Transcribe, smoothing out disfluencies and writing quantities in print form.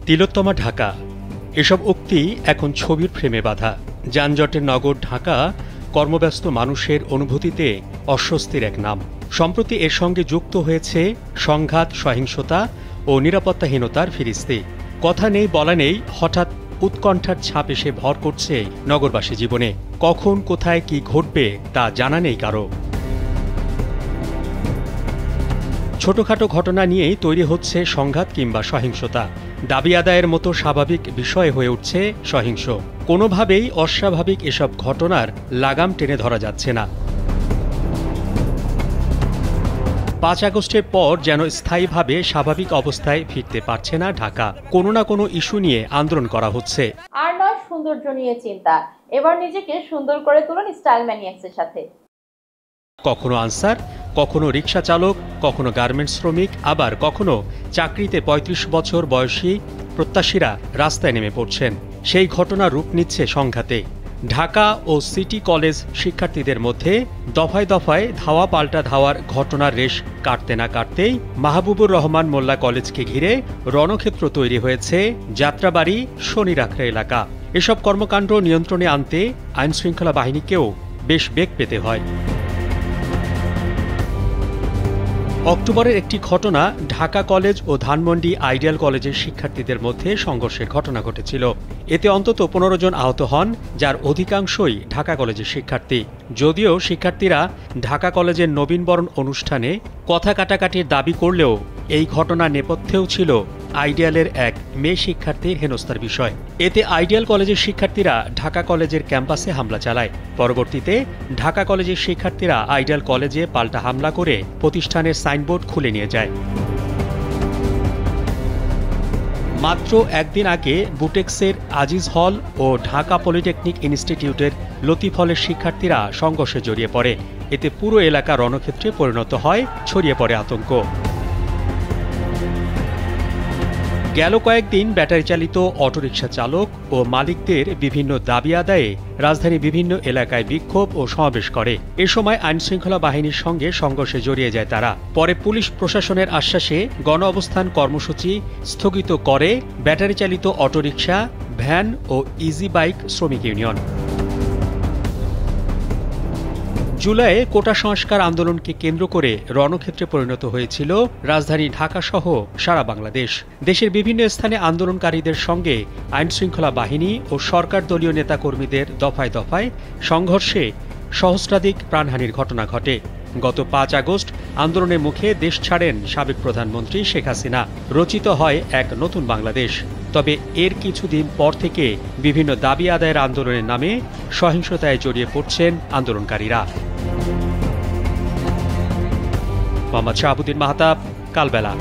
তিলোত্তমা ঢাকা এসব উক্তি এখন ছবির ফ্রেমে বাঁধা। যানজটের নগর ঢাকা কর্মব্যস্ত মানুষের অনুভূতিতে অস্বস্তির এক নাম। সম্প্রতি এর সঙ্গে যুক্ত হয়েছে সংঘাত, সহিংসতা ও নিরাপত্তাহীনতার ফিরিস্তি। কথা নেই বলা নেই, হঠাৎ উৎকণ্ঠার ছাপ এসে ভর করছে নগরবাসী জীবনে। কখন কোথায় কি ঘটবে তা জানা নেই কারো। ছোটখাটো ঘটনা নিয়েই তৈরি হচ্ছে সংঘাত কিংবা সহিংসতা। দাবি আদায়ের মতো স্বাভাবিক বিষয় হয়ে উঠছে সহিংস। কোনোভাবেই অস্বাভাবিক এসব ঘটনার লাগাম টেনে ধরা যাচ্ছে না। ৫ আগস্টের পর যেন স্থায়ীভাবে স্বাভাবিক অবস্থায় ফিরতে পারছে না ঢাকা। কোনো না কোনো ইস্যু নিয়ে আন্দোলন করা হচ্ছে। আর নয় সৌন্দর্য নিয়ে চিন্তা, এবার নিজেকে সুন্দর করে তুলুন স্টাইল ম্যানিয়াক্সের সাথে। কখনো আনসার, কখনো রিকশা চালক, কখনো গার্মেন্টস শ্রমিক, আবার কখনো চাকরিতে ৩৫ বছর বয়সী প্রত্যাশীরা রাস্তায় নেমে পড়ছেন। সেই ঘটনা রূপ নিচ্ছে সংঘাতে। ঢাকা ও সিটি কলেজ শিক্ষার্থীদের মধ্যে দফায় দফায় ধাওয়া পাল্টা ধাওয়ার ঘটনার রেশ কাটতে না কাটতেই মাহবুবুর রহমান মোল্লা কলেজকে ঘিরে রণক্ষেত্র তৈরি হয়েছে যাত্রাবাড়ি, শনিরাখড়া এলাকা। এসব কর্মকাণ্ড নিয়ন্ত্রণে আনতে আইনশৃঙ্খলা বাহিনীকেও বেশ বেগ পেতে হয়। অক্টোবরের একটি ঘটনা, ঢাকা কলেজ ও ধানমন্ডি আইডিয়াল কলেজের শিক্ষার্থীদের মধ্যে সংঘর্ষের ঘটনা ঘটেছিল। এতে অন্তত ১৫ জন আহত হন, যার অধিকাংশই ঢাকা কলেজের শিক্ষার্থী। যদিও শিক্ষার্থীরা ঢাকা কলেজের নবীনবরণ অনুষ্ঠানে কথা কাটাকাটির দাবি করলেও এই ঘটনার নেপথ্যেও ছিল আইডিয়ালের এক মেয়ে শিক্ষার্থীর হেনস্থার বিষয়। এতে আইডিয়াল কলেজের শিক্ষার্থীরা ঢাকা কলেজের ক্যাম্পাসে হামলা চালায়। পরবর্তীতে ঢাকা কলেজের শিক্ষার্থীরা আইডিয়াল কলেজে পাল্টা হামলা করে প্রতিষ্ঠানের সাইনবোর্ড খুলে নিয়ে যায়। মাত্র একদিন আগে বুটেক্সের আজিজ হল ও ঢাকা পলিটেকনিক ইনস্টিটিউটের লতিফ হলের শিক্ষার্থীরা সংঘর্ষে জড়িয়ে পড়ে। এতে পুরো এলাকা রণক্ষেত্রে পরিণত হয়, ছড়িয়ে পড়ে আতঙ্ক। গেল কয়েকদিন ব্যাটারি চালিত অটোরিকশা চালক ও মালিকদের বিভিন্ন দাবি আদায়ে রাজধানীর বিভিন্ন এলাকায় বিক্ষোভ ও সমাবেশ করে। এ সময় আইনশৃঙ্খলা বাহিনীর সঙ্গে সংঘর্ষে জড়িয়ে যায় তারা। পরে পুলিশ প্রশাসনের আশ্বাসে গণ অবস্থান কর্মসূচি স্থগিত করে ব্যাটারি চালিত অটোরিকশা, ভ্যান ও ইজি বাইক শ্রমিক ইউনিয়ন। জুলাইয়ে কোটা সংস্কার আন্দোলনকে কেন্দ্র করে রণক্ষেত্রে পরিণত হয়েছিল রাজধানী ঢাকাসহ সারা বাংলাদেশ। দেশের বিভিন্ন স্থানে আন্দোলনকারীদের সঙ্গে আইনশৃঙ্খলা বাহিনী ও সরকার দলীয় নেতাকর্মীদের দফায় দফায় সংঘর্ষে সহস্রাধিক প্রাণহানির ঘটনা ঘটে। গত ৫ আগস্ট আন্দোলনের মুখে দেশ ছাড়েন সাবেক প্রধানমন্ত্রী শেখ হাসিনা। রচিত হয় এক নতুন বাংলাদেশ। তবে এর কিছুদিন পর থেকে বিভিন্ন দাবি আদায়ের আন্দোলনের নামে সহিংসতায় জড়িয়ে পড়ছেন আন্দোলনকারীরা। মোহাম্মদ শাহাবুদ্দিন মাহতাব, কালবেলা।